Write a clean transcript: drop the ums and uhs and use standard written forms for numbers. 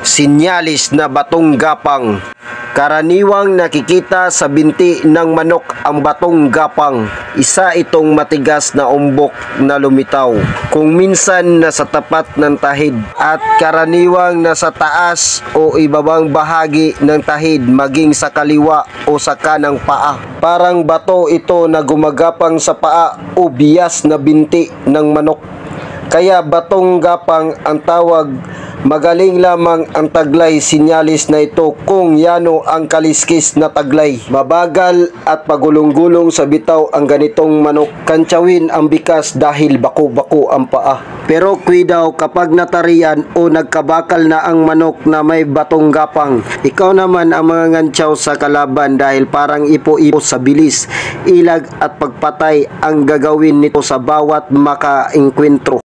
Sinyalis na batong gapang. Karaniwang nakikita sa binti ng manok ang batong gapang. Isa itong matigas na umbok na lumitaw, kung minsan nasa tapat ng tahid at karaniwang nasa taas o ibabang bahagi ng tahid, maging sa kaliwa o sa kanang paa. Parang bato ito na gumagapang sa paa o bias na binti ng manok. Kaya batong gapang ang tawag. Magaling lamang ang taglay sinyalis na ito kung yano ang kaliskis na taglay. Mabagal at pagulong-gulong sa bitaw ang ganitong manok. Kantsawin ang bikas dahil bako-bako ang paa. Pero kuidaw kapag natarian o nagkabakal na ang manok na may batong gapang, ikaw naman ang mga ngantsaw sa kalaban dahil parang ipo-ipo sa bilis, ilag at pagpatay ang gagawin nito sa bawat makaengkwentro.